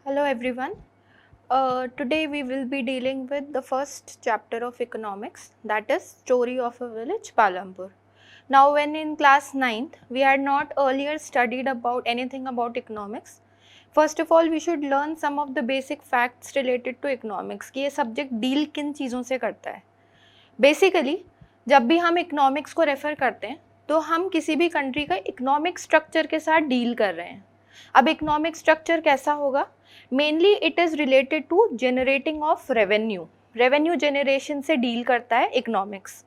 Hello everyone. Today we will be dealing with the first chapter of economics, that is Story of a Village, Palampur. Now when in class 9th we had not earlier studied about anything about economics. First of all we should learn some of the basic facts related to economics कि ये subject deal किन चीज़ों से करता है. Basically जब भी हम economics को रेफ़र करते हैं तो हम किसी भी कंट्री का इकोनॉमिक स्ट्रक्चर के साथ डील कर रहे हैं. अब इकोनॉमिक स्ट्रक्चर कैसा होगा? Mainly it is related to generating of revenue. Revenue generation से डील करता है इकोनॉमिक्स.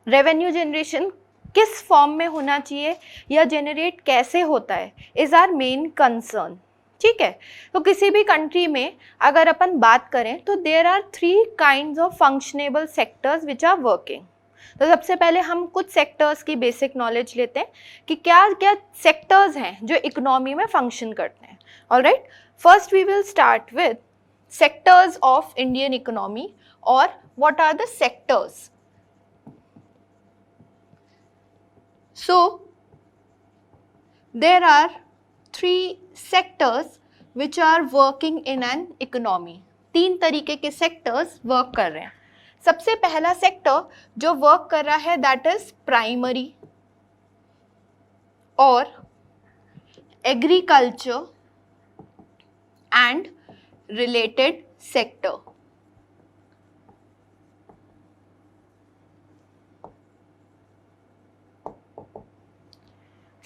रेवेन्यू जनरेशन किस फॉर्म में होना चाहिए या जनरेट कैसे होता है इज़ आर मेन कंसर्न. ठीक है, तो किसी भी कंट्री में अगर अपन बात करें तो there are 3 kinds of functionable sectors which are working. तो सबसे पहले हम कुछ सेक्टर्स की बेसिक नॉलेज लेते हैं कि क्या क्या सेक्टर्स हैं जो इकोनॉमी में फंक्शन करते हैं. Alright, first we will start with sectors of Indian economy और what are the sectors. So there are 3 sectors which are working in an economy. 3 तरीके के सेक्टर्स वर्क कर रहे हैं. सबसे पहला सेक्टर जो वर्क कर रहा है दैट इज प्राइमरी और agriculture and related sector.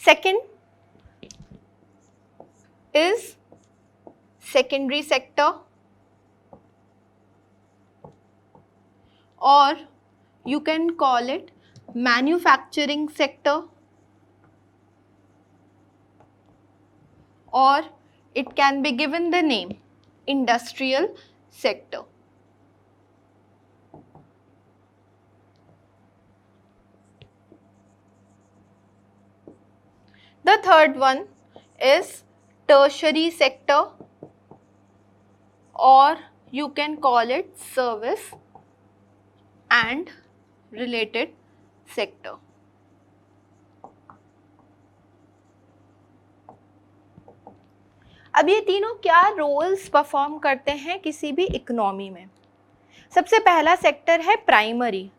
Second is secondary sector or you can call it manufacturing sector or it can be given the name industrial sector. The third one is tertiary sector or you can call it service and related sector. अब ये तीनों क्या roles perform करते हैं किसी भी economy में? सबसे पहला सेक्टर है प्राइमरी.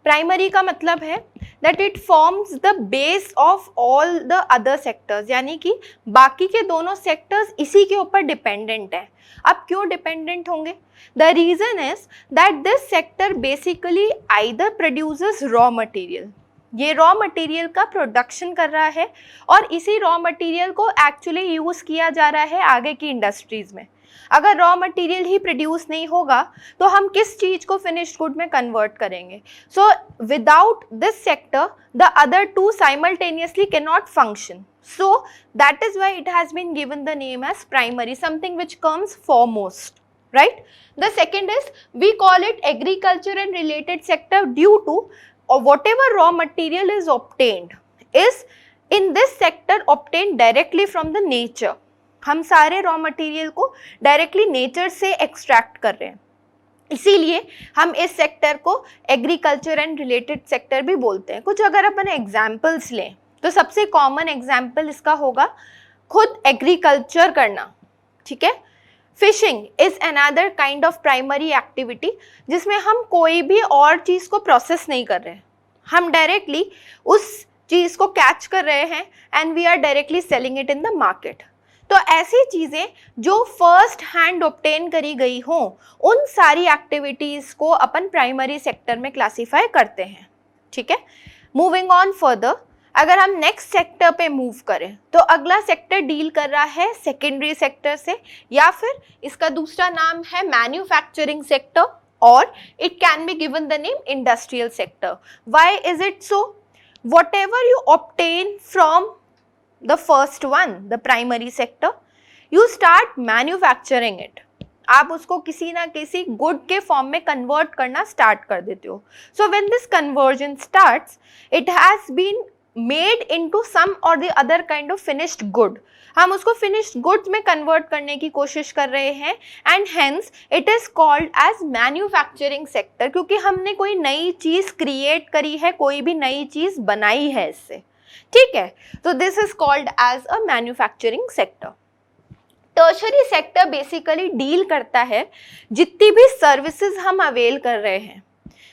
प्राइमरी का मतलब है that it forms the base of all the other sectors, यानी कि बाकी के दोनों सेक्टर्स इसी के ऊपर डिपेंडेंट हैं. अब क्यों डिपेंडेंट होंगे? The reason is that this sector basically either produces raw material. ये रॉ मटेरियल का प्रोडक्शन कर रहा है और इसी रॉ मटेरियल को एक्चुअली यूज़ किया जा रहा है आगे की इंडस्ट्रीज़ में. अगर रॉ मटेरियल ही प्रोड्यूस नहीं होगा तो हम किस चीज़ को फिनिश्ड गुड में कन्वर्ट करेंगे? So without this sector the other two simultaneously can not function. So that is why it has been given the name as primary, something which comes foremost, right? The second is we call it agriculture and related sector due to whatever raw material is obtained is in this sector obtained directly from the nature. हम सारे raw material को directly nature से extract कर रहे हैं, इसीलिए हम इस सेक्टर को एग्रीकल्चर एंड रिलेटेड सेक्टर भी बोलते हैं. कुछ अगर अपन एग्जाम्पल्स लें तो सबसे कॉमन एग्जाम्पल इसका होगा खुद एग्रीकल्चर करना. ठीक है, fishing is another kind of primary activity जिसमें हम कोई भी और चीज़ को प्रोसेस नहीं कर रहे हैं, हम डायरेक्टली उस चीज़ को कैच कर रहे हैं and we are directly selling it in the market. तो ऐसी चीज़ें जो फर्स्ट हैंड ऑब्टेन करी गई हों उन सारी एक्टिविटीज़ को अपन प्राइमरी सेक्टर में क्लासीफाई करते हैं. ठीक है, मूविंग ऑन फर्दर, अगर हम नेक्स्ट सेक्टर पे मूव करें तो अगला सेक्टर डील कर रहा है सेकेंडरी सेक्टर से, या फिर इसका दूसरा नाम है मैन्युफैक्चरिंग सेक्टर और it can be given the name industrial sector. Why is it so? whatever you obtain from the first one, the primary sector, you start manufacturing it. आप उसको किसी ना किसी गुड के फॉर्म में कन्वर्ट करना start कर देते हो. So when this conversion starts it has been made into some or the other kind of finished good. हम उसको फिनिश्ड गुड्स में कन्वर्ट करने की कोशिश कर रहे हैं and hence it is called as manufacturing sector, क्योंकि हमने कोई नई चीज़ क्रिएट करी है, कोई भी नई चीज़ बनाई है इससे. ठीक है, तो this is called as a manufacturing sector. Tertiary sector basically deal करता है जितनी भी सर्विसेज हम अवेल कर रहे हैं।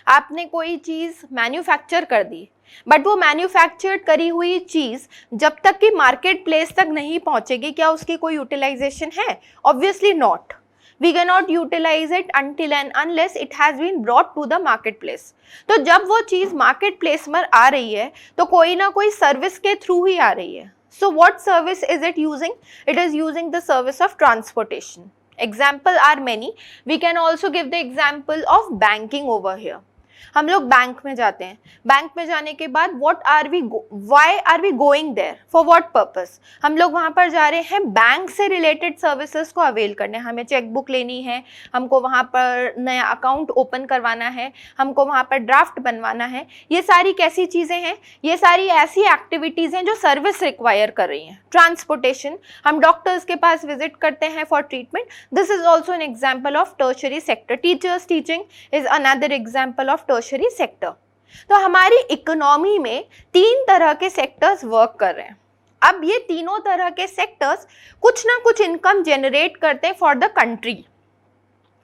आपने कोई चीज़ मैन्युफैक्चर कर दी, बट वो मैन्युफैक्चर करी हुई चीज़ जब तक कि मार्केट प्लेस तक नहीं पहुंचेगी, क्या उसकी कोई यूटिलाइजेशन है? Obviously not. We can not utilise it until and unless it has been brought to the market place. तो जब वो चीज़ मार्केट प्लेस में आ रही है तो कोई ना कोई सर्विस के थ्रू ही आ रही है। So what service is it using? It is using the service of transportation. Example are many. We can also give the example of banking over here. हम लोग बैंक में जाते हैं, बैंक में जाने के बाद why are we going there, for what purpose? हम लोग वहाँ पर जा रहे हैं बैंक से रिलेटेड सर्विसेज को अवेल करने। हमें चेकबुक लेनी है, हमको वहाँ पर नया अकाउंट ओपन करवाना है, हमको वहाँ पर ड्राफ्ट बनवाना है। ये सारी कैसी चीज़ें हैं? ये सारी ऐसी एक्टिविटीज़ हैं जो सर्विस रिक्वायर कर रही हैं। ट्रांसपोर्टेशन, हम डॉक्टर्स के पास विजिट करते हैं for treatment, this is also an example of tertiary sector. Teachers teaching is another example of tertiary sector. तो हमारी इकोनॉमी में 3 तरह के सेक्टर्स वर्क कर रहे हैं। अब ये तीनों तरह के सेक्टर्स कुछ ना कुछ इनकम जनरेट करते हैं फॉर द कंट्री।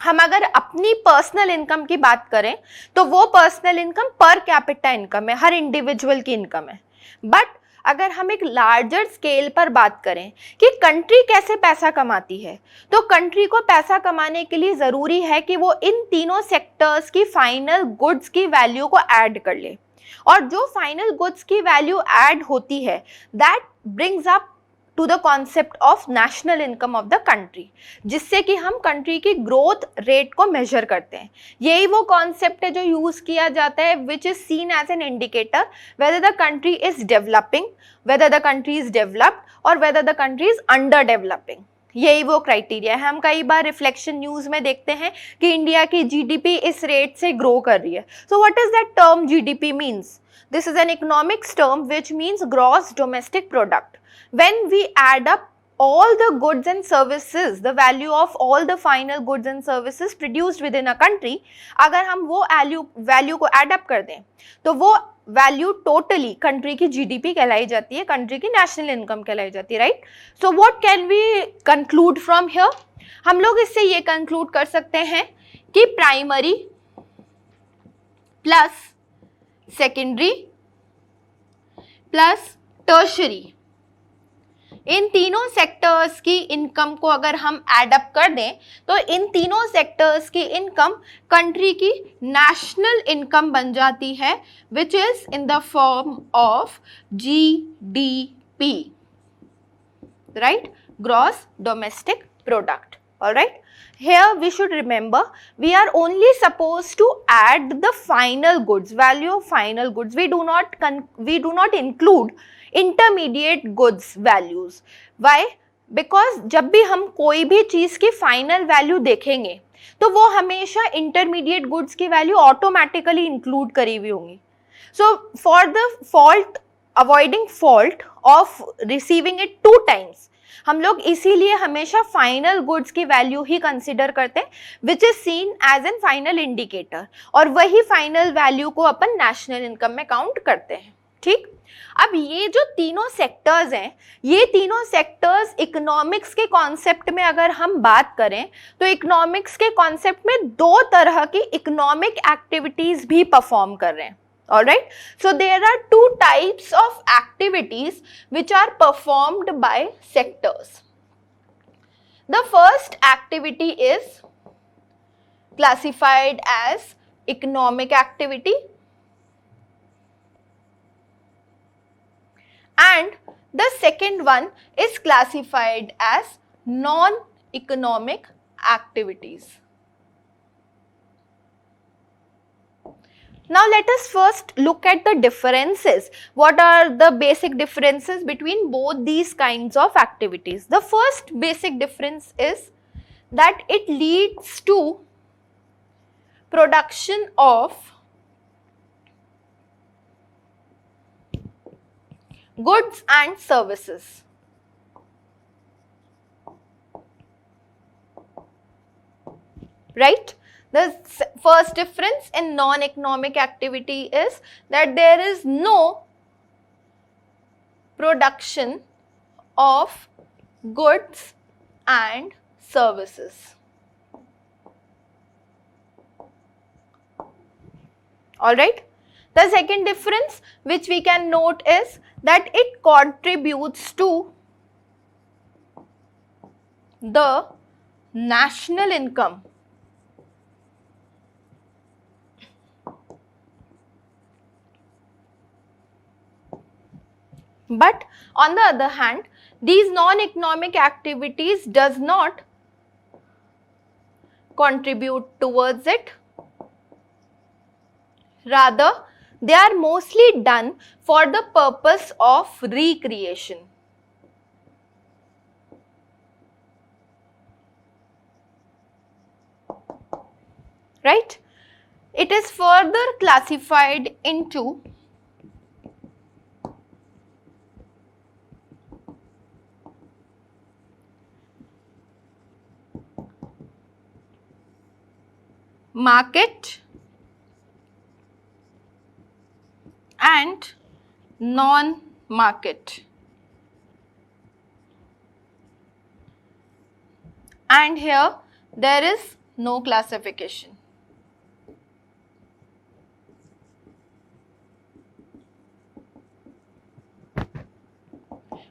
हम अगर अपनी पर्सनल इनकम की बात करें तो वो personal income per capita income है, हर इंडिविजुअल की इनकम है। बट अगर हम एक लार्जर स्केल पर बात करें कि कंट्री कैसे पैसा कमाती है, तो कंट्री को पैसा कमाने के लिए ज़रूरी है कि वो इन तीनों सेक्टर्स की फाइनल गुड्स की वैल्यू को ऐड कर ले, और जो फाइनल गुड्स की वैल्यू ऐड होती है that brings up to the concept of national income of the country, जिससे कि हम कंट्री की ग्रोथ रेट को मेजर करते हैं। यही वो कॉन्सेप्ट है जो यूज़ किया जाता है which is seen as an indicator whether the country is developing, whether the country is developed or whether the country is under developing. यही वो क्राइटेरिया है। हम कई बार रिफ्लेक्शन न्यूज़ में देखते हैं कि इंडिया की जीडीपी इस रेट से ग्रो कर रही है। So what is that term GDP means? This is an economics term which means gross domestic product. When we add up all the goods and services, the value of all the final goods and services produced within a country, अगर हम वो value को add up कर दें तो वो value totally country की GDP कहलाई जाती है, कंट्री की नेशनल इनकम कहलाई जाती है, right? So what can we conclude from here? हम लोग इससे ये कंक्लूड कर सकते हैं कि primary plus secondary plus tertiary, इन तीनों सेक्टर्स की इनकम को अगर हम एड अप कर दें तो इन तीनों सेक्टर्स की इनकम कंट्री की नेशनल इनकम बन जाती है, which is in the form of GDP, right? Gross domestic product. Alright, here we should remember we are only supposed to add the final goods, value of final goods. We do not include intermediate goods values. Why? Because जब भी हम कोई भी चीज़ की final value देखेंगे तो वो हमेशा इंटरमीडिएट गुड्स की वैल्यू ऑटोमेटिकली इंक्लूड करी हुई होंगी। So for the fault, avoiding fault of receiving it 2 times, हम लोग इसीलिए हमेशा फाइनल गुड्स की वैल्यू ही कंसिडर करते हैं which is seen as an final indicator, और वही फाइनल वैल्यू को अपन नेशनल इनकम में काउंट करते हैं। ठीक, अब ये जो तीनों सेक्टर्स हैं, ये तीनों सेक्टर्स इकोनॉमिक्स के कॉन्सेप्ट में अगर हम बात करें तो इकोनॉमिक्स के कॉन्सेप्ट में 2 तरह की इकोनॉमिक एक्टिविटीज भी परफॉर्म कर रहे हैं। Alright, so there are 2 types of activities which are performed by sectors. The first activity is classified as economic activity, and the second one is classified as non-economic activities. Now let us first look at the differences. What are the basic differences between both these kinds of activities? The first basic difference is that it leads to production of goods and services. Right? The first difference in non-economic activity is that there is no production of goods and services. All right. The second difference which we can note is that it contributes to the national income. But on the other hand, these non-economic activities does not contribute towards it. Rather, they are mostly done for the purpose of recreation. Right? It is further classified into market and non-market. And here there is no classification.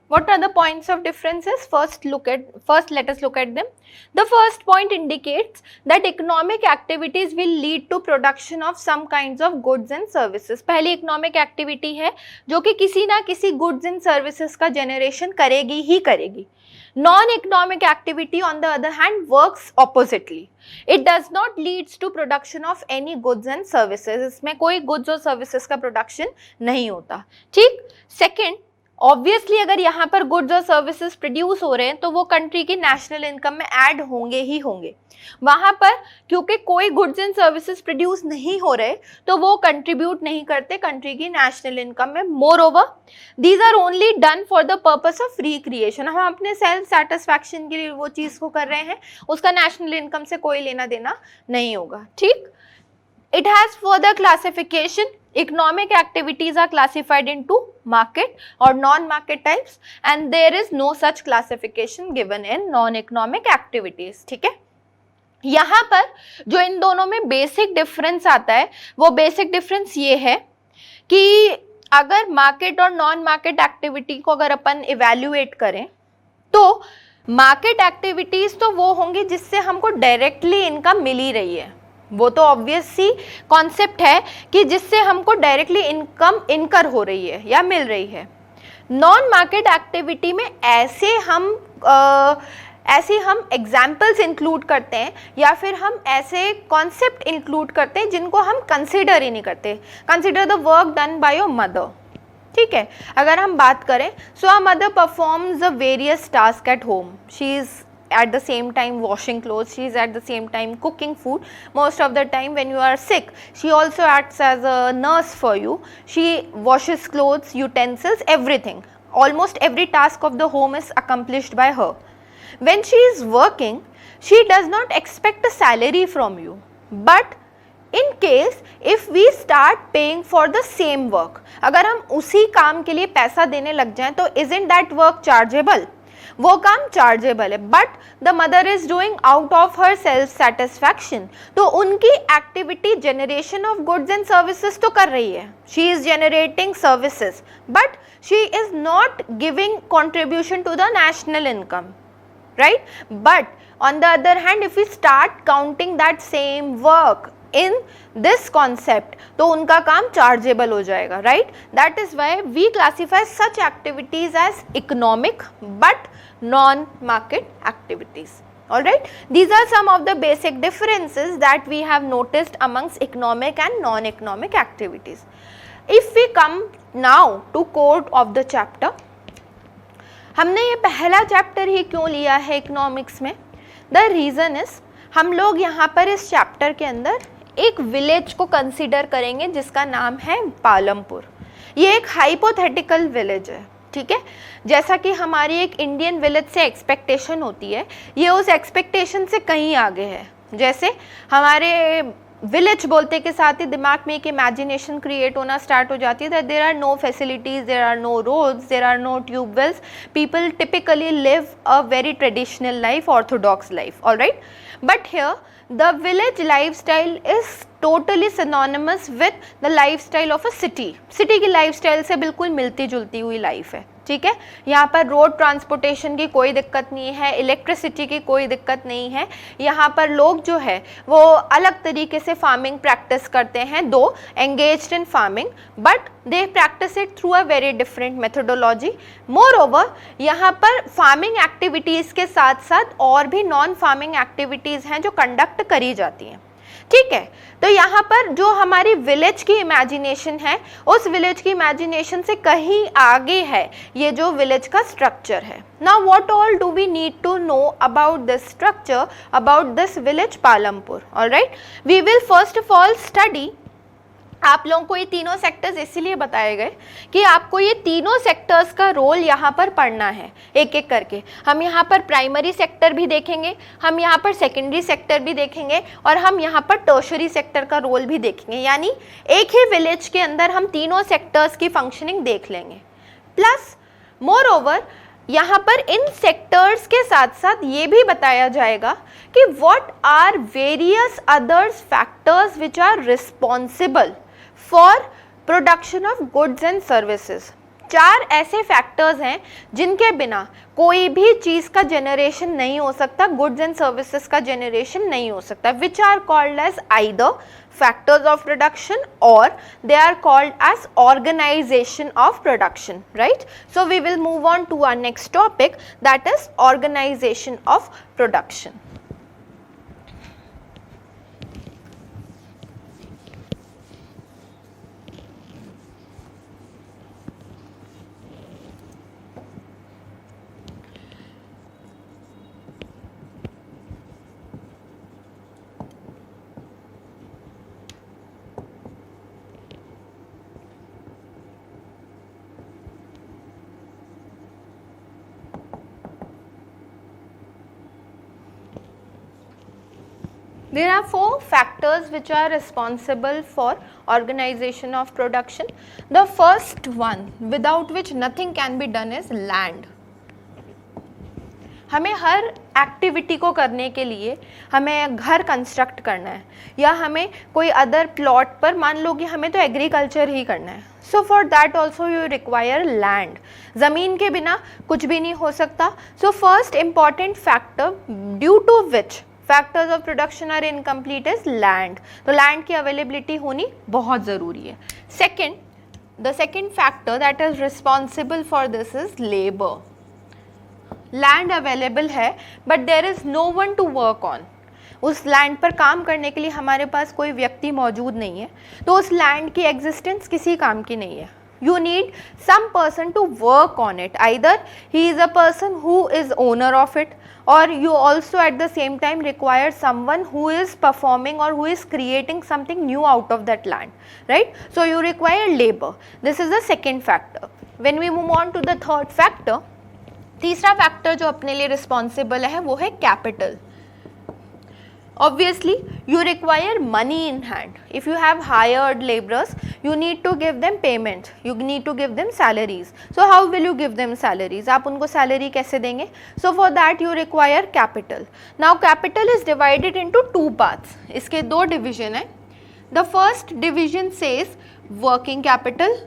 What are the points of differences? First let us look at them. The first point indicates that economic activities will lead to production of some kinds of goods and services. पहली economic activity है जो कि किसी ना किसी goods and services का generation करेगी ही करेगी. Non-economic activity on the other hand works oppositely. It does not leads to production of any goods and services. इसमें कोई goods और services का production नहीं होता. ठीक. Second, ऑब्वियसली अगर यहाँ पर गुड्स और सर्विसेज प्रोड्यूस हो रहे हैं तो वो कंट्री की नेशनल इनकम में ऐड होंगे ही होंगे. वहां पर क्योंकि कोई गुड्स एंड सर्विसेज प्रोड्यूस नहीं हो रहे तो वो कंट्रीब्यूट नहीं करते कंट्री की नेशनल इनकम में. Moreover these are only done for the purpose of recreation. हम अपने सेल्फ सेटिस्फैक्शन के लिए वो चीज़ को कर रहे हैं, उसका नेशनल इनकम से कोई लेना देना नहीं होगा. ठीक. It has further classification. Economic activities are classified into market or non-market types and there is no such classification given in non-economic activities. ठीक है. यहाँ पर जो इन दोनों में बेसिक डिफरेंस आता है वो बेसिक डिफरेंस ये है कि अगर मार्केट और नॉन मार्केट एक्टिविटी को अगर अपन इवेल्युएट करें तो मार्केट एक्टिविटीज तो वो होंगी जिससे हमको डायरेक्टली इनकम मिल ही रही है. वो तो ऑब्वियस सी कॉन्सेप्ट है कि जिससे हमको डायरेक्टली इनकम इनकर हो रही है या मिल रही है. नॉन मार्केट एक्टिविटी में ऐसे हम एग्जाम्पल्स इंक्लूड करते हैं या फिर हम ऐसे कॉन्सेप्ट इंक्लूड करते हैं जिनको हम कंसिडर ही नहीं करते. Consider the work done by your mother. ठीक है. अगर हम बात करें so a mother performs the various task at home. She is at the same time washing clothes, she is at the same time cooking food. Most of the time when you are sick she also acts as a nurse for you. She washes clothes, utensils, everything. Almost every task of the home is accomplished by her. When she is working she does not expect a salary from you, but in case if we start paying for the same work, अगर हम उसी काम के लिए पैसा देने लग जाएं तो isn't that work chargeable? वो काम चार्जेबल है. But the mother is doing out of her self satisfaction. तो उनकी activity generation of goods and services तो कर रही है. She is generating services but she is not giving contribution to the national income. Right. But on the other hand if you start counting that same work in this concept तो उनका काम chargeable हो जाएगा. Right. That is why we classify such activities as economic but non market activities. All right, these are some of the basic differences that we have noticed amongst economic and non economic activities. If we come now to core of the chapter, हमने ये पहला chapter ही क्यों लिया है economics में? The reason is हम लोग यहाँ पर इस चैप्टर के अंदर एक विलेज को कंसीडर करेंगे जिसका नाम है पालमपुर. ये एक हाइपोथेटिकल विलेज है. ठीक है. जैसा कि हमारी एक इंडियन विलेज से एक्सपेक्टेशन होती है, ये उस एक्सपेक्टेशन से कहीं आगे है. जैसे हमारे विलेज बोलते के साथ ही दिमाग में एक इमेजिनेशन क्रिएट होना स्टार्ट हो जाती है that there are no facilities, there are no roads, there are no tube wells, people typically live a very traditional life, orthodox life, alright. But here the village lifestyle is totally synonymous with the lifestyle of a city. City की lifestyle से बिल्कुल मिलती जुलती हुई life है, ठीक है. यहाँ पर रोड ट्रांसपोर्टेशन की कोई दिक्कत नहीं है, इलेक्ट्रिसिटी की कोई दिक्कत नहीं है. यहाँ पर लोग जो है वो अलग तरीके से फार्मिंग प्रैक्टिस करते हैं, दो engaged in farming, but they practice it through a very different methodology. More over यहाँ पर फार्मिंग एक्टिविटीज़ के साथ साथ और भी नॉन फार्मिंग एक्टिविटीज़ हैं जो कंडक्ट करी जाती हैं, ठीक है. तो यहाँ पर जो हमारी विलेज की इमेजिनेशन है, उस विलेज की इमेजिनेशन से कहीं आगे है ये जो विलेज का स्ट्रक्चर है. Now what all do we need to know about this structure, about this village Palampur. Alright, we will first of all study. आप लोगों को ये तीनों सेक्टर्स इसीलिए बताए गए कि आपको ये तीनों सेक्टर्स का रोल यहाँ पर पढ़ना है एक एक करके. हम यहाँ पर प्राइमरी सेक्टर भी देखेंगे, हम यहाँ पर सेकेंडरी सेक्टर भी देखेंगे, और हम यहाँ पर टर्शरी सेक्टर का रोल भी देखेंगे. यानी एक ही विलेज के अंदर हम तीनों सेक्टर्स की फंक्शनिंग देख लेंगे. प्लस मोर ओवर यहाँ पर इन सेक्टर्स के साथ साथ ये भी बताया जाएगा कि what are various others factors which are responsible for production of goods and services. 4 ऐसे फैक्टर्स हैं जिनके बिना कोई भी चीज़ का जनरेशन नहीं हो सकता, गुड्स एंड सर्विसेज का जनरेशन नहीं हो सकता, which are called as either factors of production or they are called as organization of production, right? So we will move on to our next topic, that is organization of production. There are 4 factors which are responsible for organization of production. The first one, without which nothing can be done, is land. हमें हर activity को करने के लिए हमें घर construct करना है, या हमें कोई अदर प्लॉट पर, मान लो कि हमें तो एग्रीकल्चर ही करना है. So for that also you require land. ज़मीन के बिना कुछ भी नहीं हो सकता. So first important factor due to which factors of production are incomplete is land. तो लैंड की अवेलेबिलिटी होनी बहुत ज़रूरी है. Second, the second factor that is responsible for this is labour. Land available है but there is no one to work on. उस land पर काम करने के लिए हमारे पास कोई व्यक्ति मौजूद नहीं है, तो उस लैंड की एग्जिस्टेंस किसी काम की नहीं है. You need some person to work on it. Either he is a person who is owner of it, or you also at the same time require someone who is performing or who is creating something new out of that land, right? So you require labor. This is the second factor. When we move on to the third factor, तीसरा factor जो अपने लिए responsible है वो है capital. Obviously, you require money in hand. If you have hired laborers, you need to give them payment. You need to give them salaries. So how will you give them salaries? आप उनको salary कैसे देंगे? So for that you require capital. Now capital is divided into 2 parts. इसके 2 division हैं. The first division says working capital.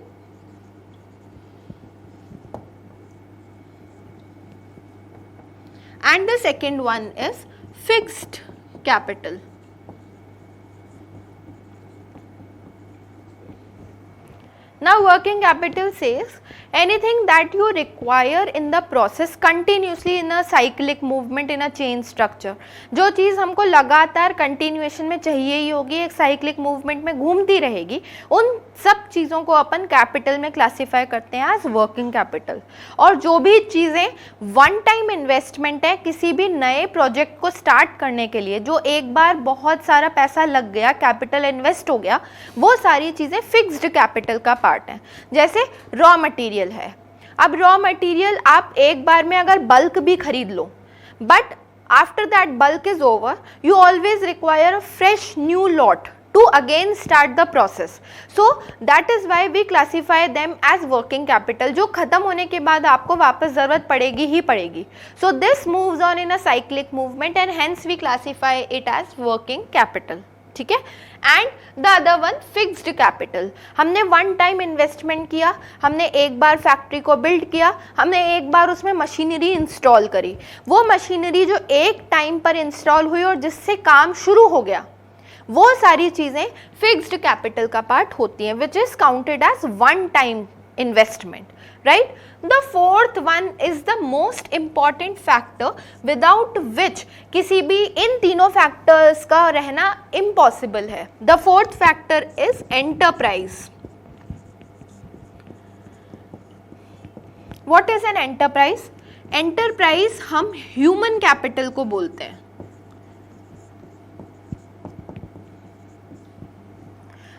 And the second one is fixed capital. Now working capital says anything that you require in the process continuously in a cyclic movement in a chain structure. जो चीज़ हमको लगातार continuation में चाहिए ही होगी, एक cyclic movement में घूमती रहेगी, उन सब चीज़ों को अपन कैपिटल में क्लासीफाई करते हैं एज वर्किंग कैपिटल. और जो भी चीज़ें वन टाइम इन्वेस्टमेंट है किसी भी नए प्रोजेक्ट को स्टार्ट करने के लिए, जो एक बार बहुत सारा पैसा लग गया, कैपिटल इन्वेस्ट हो गया, वो सारी चीज़ें फिक्स्ड कैपिटल का पार्ट हैं. जैसे रॉ मटेरियल है. अब रॉ मटेरियल आप एक बार में अगर बल्क भी खरीद लो, but after that bulk is over, you always require a fresh new lot to again start the process. So that is why we classify them as working capital, जो खत्म होने के बाद आपको वापस ज़रूरत पड़ेगी ही पड़ेगी. So this moves on in a cyclic movement and hence we classify it as working capital. ठीक है. And the other one fixed capital, हमने वन टाइम इन्वेस्टमेंट किया, हमने एक बार फैक्ट्री को बिल्ड किया, हमने एक बार उसमें मशीनरी इंस्टॉल करी, वो मशीनरी जो एक टाइम पर इंस्टॉल हुई और जिससे काम शुरू हो गया, वो सारी चीज़ें फिक्स्ड कैपिटल का पार्ट होती हैं, which is counted as one time investment, right. The fourth one is the most important factor without which किसी भी इन तीनों factors का रहना impossible है. The fourth factor is enterprise. What is an enterprise? Enterprise हम human capital को बोलते हैं.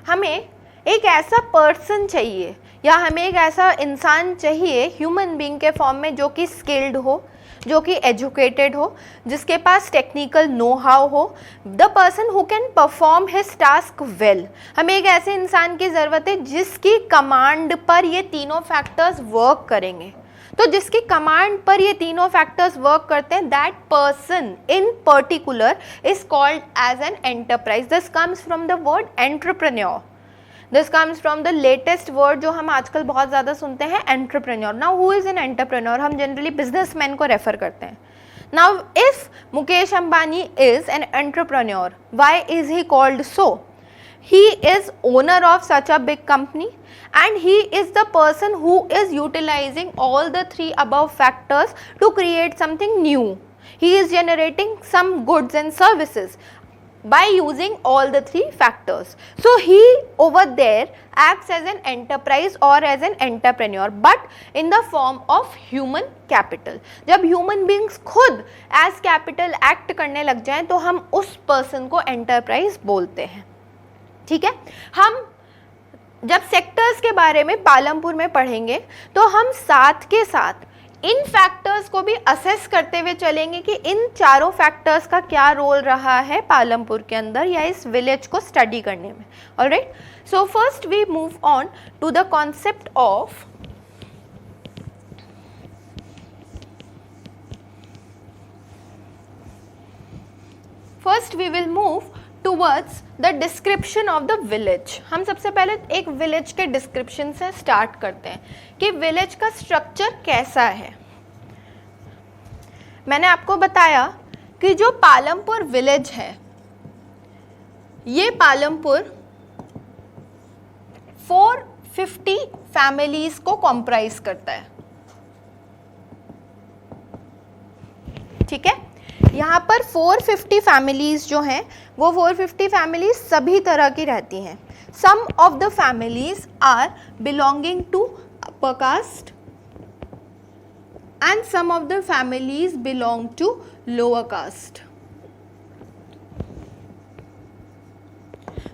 हमें एक ऐसा पर्सन चाहिए या हमें एक ऐसा इंसान चाहिए ह्यूमन बीइंग के फॉर्म में जो कि स्किल्ड हो, जो कि एजुकेटेड हो, जिसके पास टेक्निकल नो हाउ हो, the person who can perform his task well. हमें एक ऐसे इंसान की ज़रूरत है जिसकी कमांड पर ये तीनों फैक्टर्स वर्क करेंगे. तो जिसकी कमांड पर ये तीनों फैक्टर्स वर्क करते हैं, that person in particular is called as an enterprise. This comes from the word entrepreneur. This comes from the latest word जो हम आजकल बहुत ज़्यादा सुनते हैं, entrepreneur. Now who is an entrepreneur? हम जनरली बिजनेसमैन को रेफर करते हैं. Now if Mukesh Ambani is an entrepreneur, why is he called so? He is owner of such a big company and he is the person who is utilizing all the three above factors to create something new. He is generating some goods and services by using all the three factors. So he over there acts as an enterprise or as an entrepreneur, but in the form of human capital. जब human beings खुद as capital act करने लग जाएं तो हम उस person को enterprise बोलते हैं. ठीक है. हम जब सेक्टर्स के बारे में पालमपुर में पढ़ेंगे तो हम साथ के साथ इन फैक्टर्स को भी असेस करते हुए चलेंगे कि इन चारों फैक्टर्स का क्या रोल रहा है पालमपुर के अंदर या इस विलेज को स्टडी करने में. Alright. So first we move on to the concept of first we will move towards the description of the village. हम सबसे पहले एक विलेज के डिस्क्रिप्शन से स्टार्ट करते हैं कि विलेज का स्ट्रक्चर कैसा है. मैंने आपको बताया कि जो पालमपुर विलेज है, ये पालमपुर 450 फैमिलीज को कॉम्प्राइज करता है. ठीक है. यहाँ पर 450 फैमिलीज जो हैं वो 450 फैमिलीज सभी तरह की रहती हैं. Some of the families are belonging to upper caste and some of the families belong to lower caste.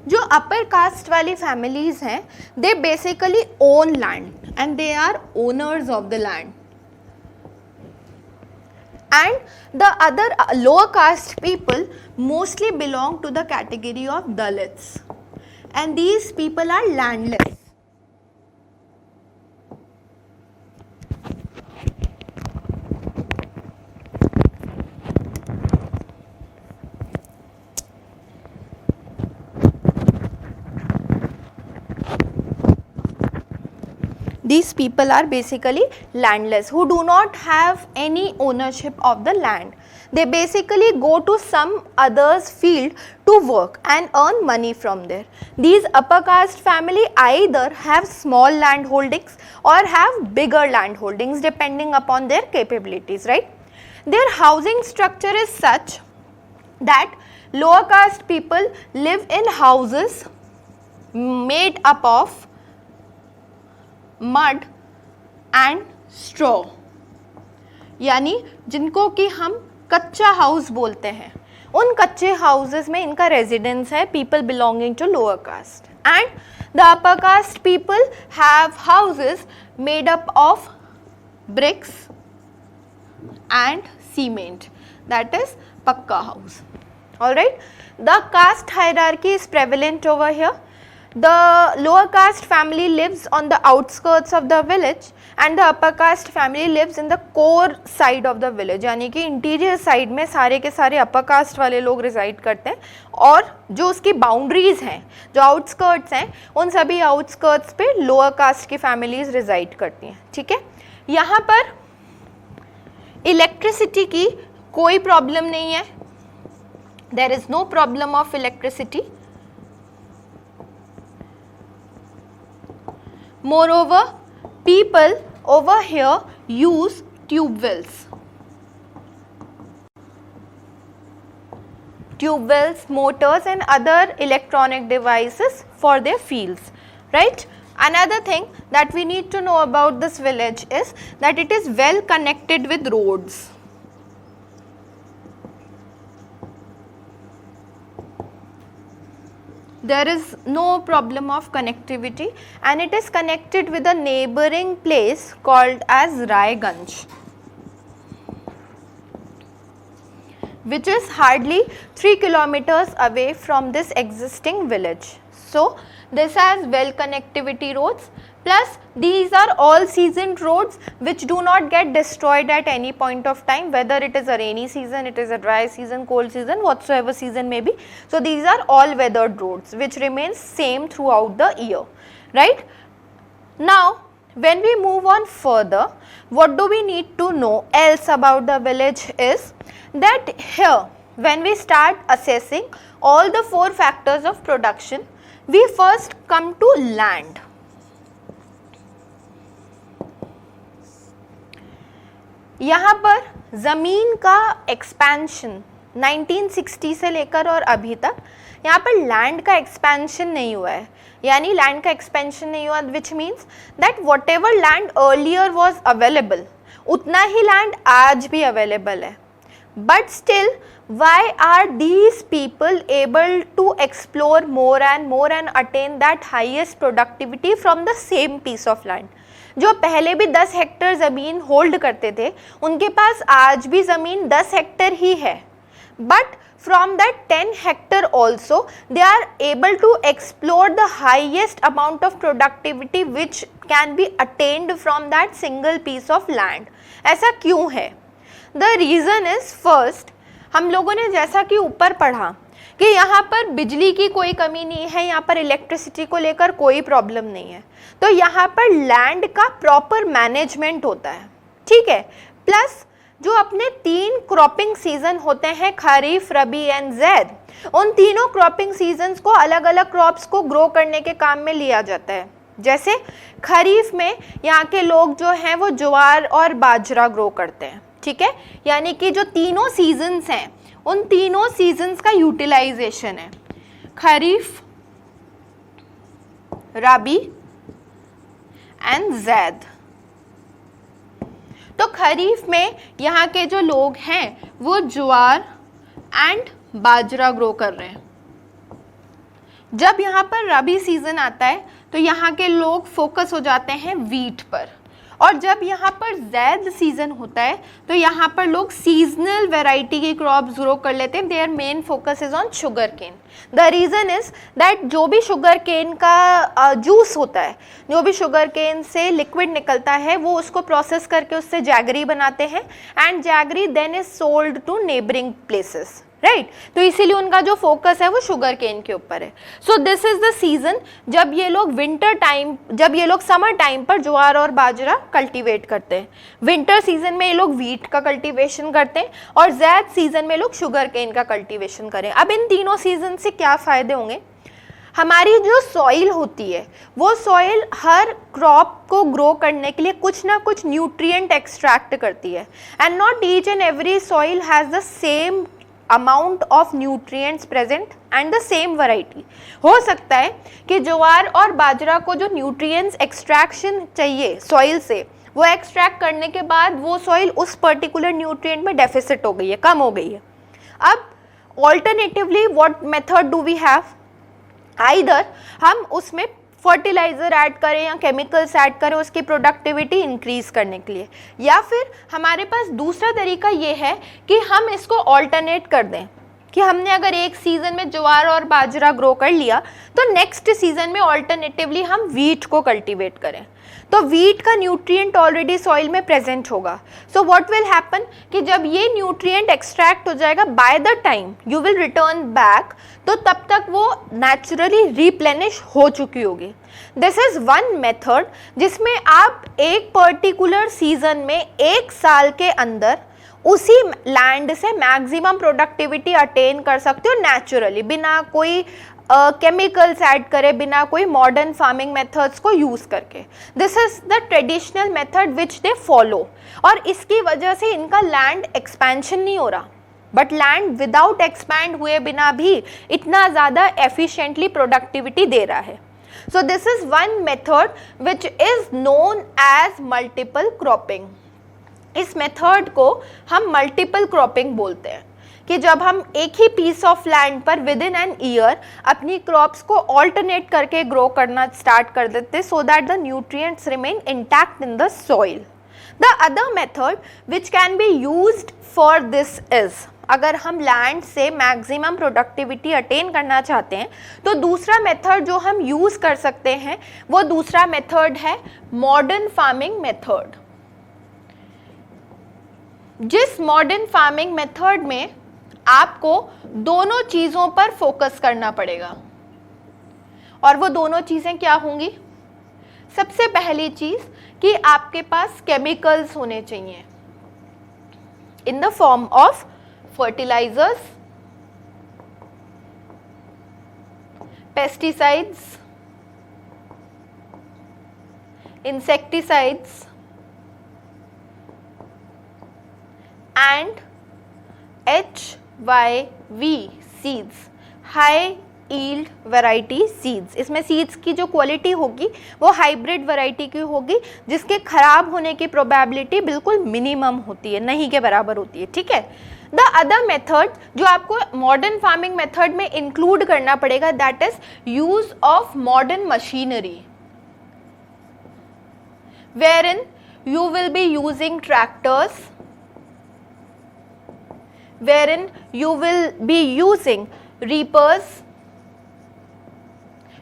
जो अपर कास्ट वाली फैमिलीज हैं, they basically own land and they are owners of the land. And the other lower caste people mostly belong to the category of Dalits, and these people are landless. These people are basically landless who do not have any ownership of the land. They basically go to some other's field to work and earn money from there. These upper caste family either have small land holdings or have bigger land holdings depending upon their capabilities, right? Their housing structure is such that lower caste people live in houses made up of mud and straw, यानी जिनको कि हम कच्चा house बोलते हैं. उन कच्चे houses में इनका रेजिडेंस है, people belonging to lower caste. And the upper caste people have houses made up of bricks and cement, that is pucca house. Alright, the caste hierarchy is prevalent over here. The lower caste family lives on the outskirts of the village and the upper caste family lives in the core side of the village, यानी कि interior side में सारे के सारे upper caste वाले लोग resided करते हैं और जो उसकी बाउंड्रीज हैं, जो आउटस्कर्ट्स हैं, उन सभी आउटस्कर्ट्स पे लोअर कास्ट की फैमिलीज रिजाइड करती हैं. ठीक है, यहाँ पर इलेक्ट्रिसिटी की कोई प्रॉब्लम नहीं है. There is no problem of electricity. Moreover, people over here use tube wells. Tube wells, motors and other electronic devices for their fields, right? Another thing that we need to know about this village is that it is well connected with roads. There is no problem of connectivity and it is connected with a neighboring place called as Raiganj, which is hardly 3 kilometers away from this existing village. So this has well connectivity roads, plus these are all seasoned roads which do not get destroyed at any point of time, whether it is a rainy season, it is a dry season, cold season, whatsoever season may be. So these are all weathered roads which remain same throughout the year, right? Now when we move on further, what do we need to know else about the village is that here when we start assessing all the 4 factors of production, we first come to land. यहाँ पर ज़मीन का expansion 1960 से लेकर और अभी तक यहाँ पर लैंड का एक्सपेंशन नहीं हुआ है, यानी लैंड का एक्सपेंशन नहीं हुआ, which means that what ever land earlier was available उतना ही लैंड आज भी अवेलेबल है. But still why are these people able to explore more and attain that highest productivity from the same piece of land? जो पहले भी 10 Hector ज़मीन hold करते थे उनके पास आज भी ज़मीन 10 हेक्टर ही है, but from that 10 hectare also they are able to explore the highest amount of productivity which can be attained from that single piece of land. ऐसा क्यों है? The reason is first, हम लोगों ने जैसा कि ऊपर पढ़ा कि यहाँ पर बिजली की कोई कमी नहीं है, यहाँ पर इलेक्ट्रिसिटी को लेकर कोई प्रॉब्लम नहीं है, तो यहाँ पर लैंड का प्रॉपर मैनेजमेंट होता है. ठीक है, प्लस जो अपने 3 क्रॉपिंग सीजन होते हैं खरीफ, रबी एंड ज़ैद, उन तीनों क्रॉपिंग सीजन्स को अलग अलग क्रॉप्स को ग्रो करने के काम में लिया जाता है. जैसे खरीफ में यहाँ के लोग जो हैं वो ज्वार और बाजरा ग्रो करते हैं. ठीक है, यानी कि जो तीनों सीजन्स हैं उन तीनों सीजन्स का यूटिलाइजेशन है, खरीफ, रबी एंड ज़ैद. तो खरीफ में यहाँ के जो लोग हैं वो ज्वार एंड बाजरा ग्रो कर रहे हैं. जब यहाँ पर रबी सीजन आता है तो यहाँ के लोग फोकस हो जाते हैं वीट पर, और जब यहाँ पर ज़ैद सीज़न होता है तो यहाँ पर लोग सीजनल वैरायटी की क्रॉप्स ग्रो कर लेते हैं. Their main focus is on sugar cane. The reason is that जो भी शुगर केन का जूस होता है, जो भी शुगर केन से लिक्विड निकलता है, वो उसको प्रोसेस करके उससे जैगरी बनाते हैं and jaggery then is sold to neighbouring places, right. तो इसीलिए उनका जो फोकस है वो शुगर केन के ऊपर है. So this is the season जब ये लोग विंटर टाइम, जब ये लोग समर टाइम पर ज्वार और बाजरा कल्टीवेट करते हैं. विंटर सीजन में ये लोग वीट का कल्टीवेशन करते हैं और ज़ैद सीजन में लोग शुगर केन का कल्टीवेशन करें. अब इन तीनों सीजन से क्या फ़ायदे होंगे? हमारी जो सॉइल होती है वो सॉइल हर क्रॉप को ग्रो करने के लिए कुछ ना कुछ न्यूट्रिएंट एक्सट्रैक्ट करती है, and not each and every soil has the same amount of nutrients present and the same variety. हो सकता है कि ज्वार और बाजरा को जो न्यूट्रिएंट्स एक्सट्रैक्शन चाहिए सॉइल से, वो एक्सट्रैक्ट करने के बाद वो सॉइल उस पर्टिकुलर न्यूट्रिएंट में डेफिसिट हो गई है, कम हो गई है. अब alternatively what method do we have? Either हम उसमें फर्टिलाइज़र ऐड करें या केमिकल्स ऐड करें उसकी प्रोडक्टिविटी इंक्रीज़ करने के लिए, या फिर हमारे पास दूसरा तरीका ये है कि हम इसको ऑल्टरनेट कर दें कि हमने अगर एक सीजन में ज्वार और बाजरा ग्रो कर लिया तो नेक्स्ट सीजन में ऑल्टरनेटिवली हम वीट को कल्टीवेट करें, तो वीट का न्यूट्रिएंट ऑलरेडी सॉइल में प्रेजेंट होगा। सो व्हाट विल हैपन कि जब ये न्यूट्रिएंट एक्सट्रैक्ट हो जाएगा, by the time you will return back, तो तब तक वो नेचुरली रिप्लेनिश हो चुकी होगी। दिस इज वन मेथड जिसमें आप एक पर्टिकुलर सीजन में एक साल के अंदर उसी लैंड से मैक्सिमम प्रोडक्टिविटी अटेन कर सकते हो नेचुरली, बिना कोई केमिकल्स ऐड करे, बिना कोई मॉडर्न फार्मिंग मेथड्स को यूज करके। This is the traditional method which they follow, और इसकी वजह से इनका लैंड एक्सपेंशन नहीं हो रहा, बट लैंड विदाउट एक्सपैंड हुए बिना भी इतना ज़्यादा एफिशिएंटली प्रोडक्टिविटी दे रहा है। So this is one method which is known as multiple cropping. इस मेथड को हम मल्टीपल क्रॉपिंग बोलते हैं कि जब हम एक ही पीस ऑफ लैंड पर विद इन एन ईयर अपनी क्रॉप्स को ऑल्टरनेट करके ग्रो करना स्टार्ट कर देते, so that the nutrients remain intact in the soil. The other method which can be used for this is, अगर हम लैंड से मैक्सिमम प्रोडक्टिविटी अटेन करना चाहते हैं तो दूसरा मेथड जो हम यूज़ कर सकते हैं वो दूसरा मेथड है मॉडर्न फार्मिंग मेथड। जिस मॉडर्न फार्मिंग मेथड में आपको दोनों चीज़ों पर फोकस करना पड़ेगा, और वो दोनों चीज़ें क्या होंगी? सबसे पहली चीज़ कि आपके पास केमिकल्स होने चाहिए in the form of fertilizers, pesticides, insecticides and HYV seeds, high yield variety seeds। इसमें सीड्स की जो क्वालिटी होगी वो हाइब्रिड वैरायटी की होगी, जिसके खराब होने की प्रोबेबिलिटी बिल्कुल मिनिमम होती है, नहीं के बराबर होती है, ठीक है। द अदर मेथड जो आपको मॉडर्न फार्मिंग मेथड में इंक्लूड करना पड़ेगा, that is use of modern machinery, wherein you will be using tractors, wherein you will be using reapers,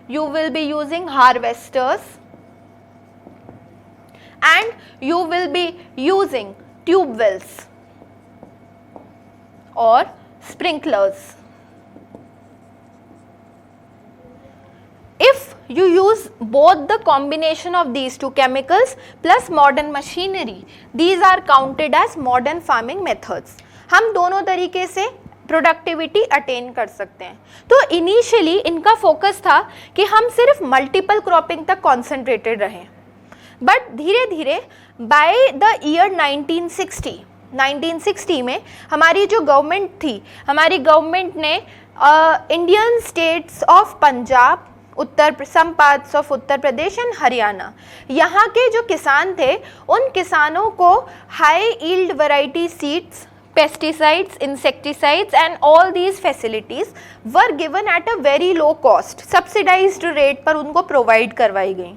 you will be using harvesters, and you will be using tube wells or sprinklers. If you use both the combination of these two chemicals plus modern machinery, these are counted as modern farming methods. हम दोनों तरीके से productivity attain कर सकते हैं। तो initially इनका focus था कि हम सिर्फ मल्टीपल क्रॉपिंग तक कॉन्सेंट्रेटेड रहें, बट धीरे धीरे बाय द ईयर 1960 में हमारी जो गवर्नमेंट थी, हमारी गवर्नमेंट ने Indian states of Punjab, some parts of Uttar Pradesh and Haryana, यहाँ के जो किसान थे उन किसानों को high yield variety seeds, pesticides, insecticides and all these facilities were given at a very low cost, subsidized rate पर उनको प्रोवाइड करवाई गई।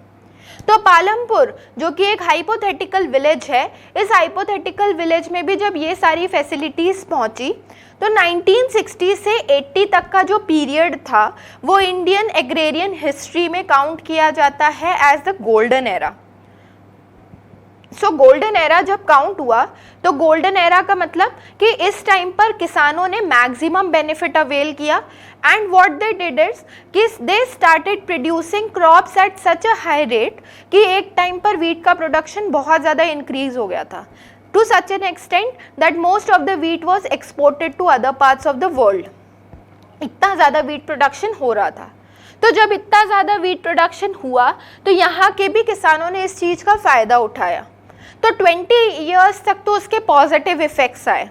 तो पालमपुर जो कि एक हाइपोथेटिकल विलेज है, इस हाइपोथेटिकल विलेज में भी जब ये सारी फैसिलिटीज़ पहुंची तो 1960 से 80 तक का जो पीरियड था वो इंडियन एग्रेरियन हिस्ट्री में काउंट किया जाता है as the golden era. So golden era जब काउंट हुआ तो गोल्डन एरा का मतलब कि इस टाइम पर किसानों ने मैक्सिमम बेनिफिट अवेल किया, and what they did is कि they started producing crops at such a high rate कि एक टाइम पर वीट का प्रोडक्शन बहुत ज़्यादा इंक्रीज हो गया था, to such an extent that most of the wheat was exported to other parts of the world. इतना ज़्यादा वीट प्रोडक्शन हो रहा था। तो जब इतना ज़्यादा वीट प्रोडक्शन हुआ तो यहाँ के भी किसानों ने इस चीज़ का फ़ायदा उठाया। तो 20 इयर्स तक तो उसके पॉजिटिव इफ़ेक्ट्स आए,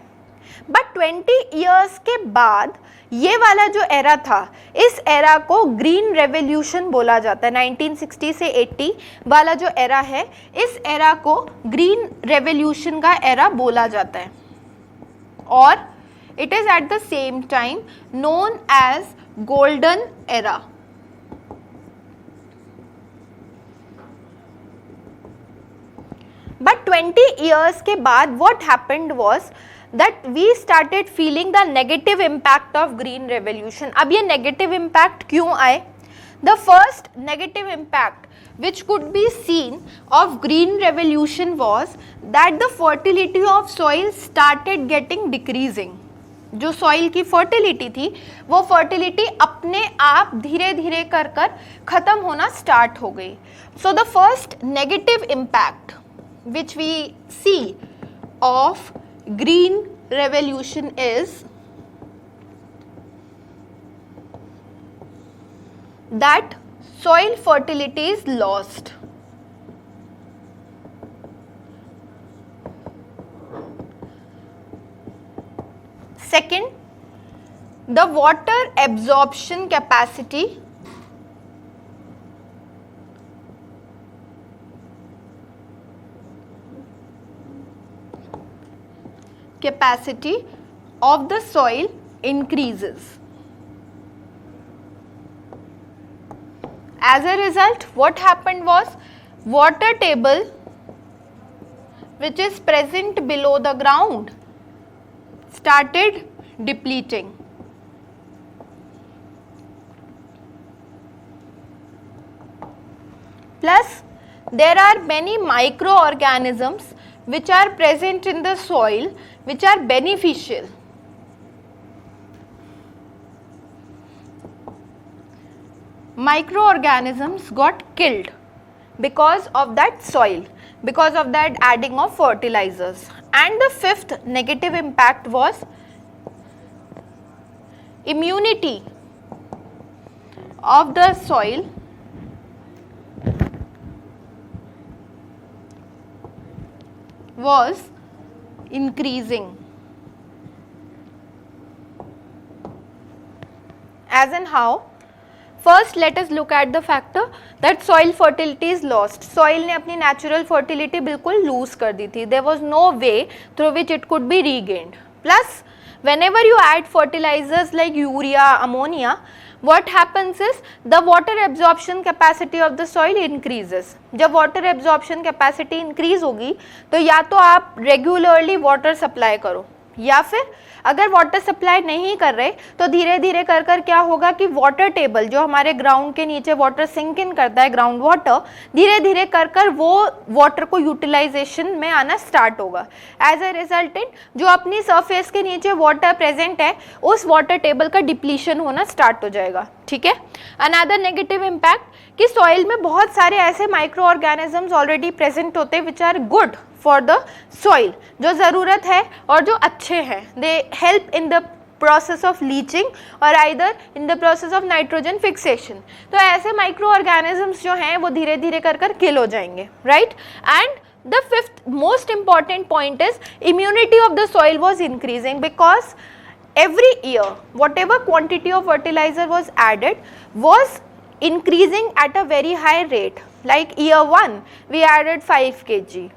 बट 20 इयर्स के बाद ये वाला जो एरा था, इस एरा को ग्रीन रेवोल्यूशन बोला जाता है। 1960 से 80 वाला जो एरा है, इस एरा को ग्रीन रेवोल्यूशन का एरा बोला जाता है, और it is at the same time known as golden era. But 20 years के बाद what happened was that we started feeling the negative impact of green revolution. अब ये negative impact क्यों आए? The first negative impact which could be seen of green revolution was that the fertility of soil started getting decreasing. जो soil की fertility थी वो fertility अपने आप धीरे धीरे कर कर खत्म होना स्टार्ट हो गई. So the first negative impact which we see of green revolution is that soil fertility is lost. Second, the water absorption capacity of the soil increases. As a result, what happened was water table which is present below the ground started depleting. Plus, there are many microorganisms which are present in the soil which are beneficial. Microorganisms got killed because of that soil, because of that adding of fertilizers. And the fifth negative impact was immunity of the soil was increasing. As in how? First, let us look at the factor that soil fertility is lost. Soil ने अपनी natural fertility बिल्कुल lose कर दी थी. There was no way through which it could be regained. Plus, whenever you add fertilizers like urea, ammonia, what happens is the water absorption capacity of the soil increases. जब water absorption capacity increase होगी तो या तो आप regularly water supply करो या फिर अगर वाटर सप्लाई नहीं कर रहे तो धीरे धीरे कर कर क्या होगा कि वाटर टेबल जो हमारे ग्राउंड के नीचे वाटर सिंक इन करता है, ग्राउंड वाटर, धीरे धीरे कर कर वो वाटर को यूटिलाइजेशन में आना स्टार्ट होगा. एज अ रिजल्टेंट जो अपनी सरफेस के नीचे वाटर प्रेजेंट है उस वाटर टेबल का डिप्लीशन होना स्टार्ट हो जाएगा. ठीक है. अनदर नेगेटिव इम्पैक्ट कि सॉइल में बहुत सारे ऐसे माइक्रो ऑर्गेनिजम्स ऑलरेडी प्रेजेंट होते हैं which are good for the soil, जो ज़रूरत है और जो अच्छे हैं. They help in the process of leaching और either in the process of nitrogen fixation. तो ऐसे माइक्रो ऑर्गेनिजम्स जो हैं वो धीरे धीरे कर कर किल हो जाएंगे. Right. And the fifth most important point is immunity of the soil was increasing because every year whatever quantity of fertilizer was added was increasing at a very high rate. Like year 1 we added 5 kg.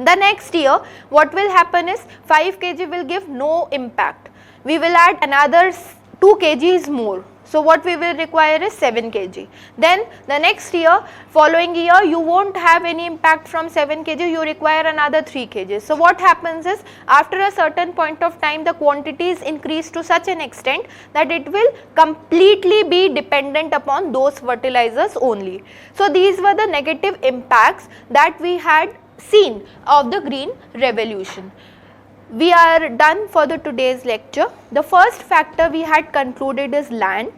The next year what will happen is 5 kg will give no impact. We will add another 2 kgs more. So what we will require is 7 kg. Then the next year, following year, you won't have any impact from 7 kg, you require another 3 kg. So what happens is after a certain point of time, the quantities increase to such an extent that it will completely be dependent upon those fertilizers only. So these were the negative impacts that we had seen of the green revolution. We are done for the today's lecture. The first factor we had concluded is land.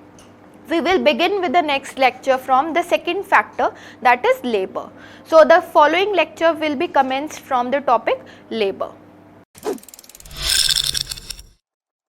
We will begin with the next lecture from the second factor, that is labor. So the following lecture will be commenced from the topic labor.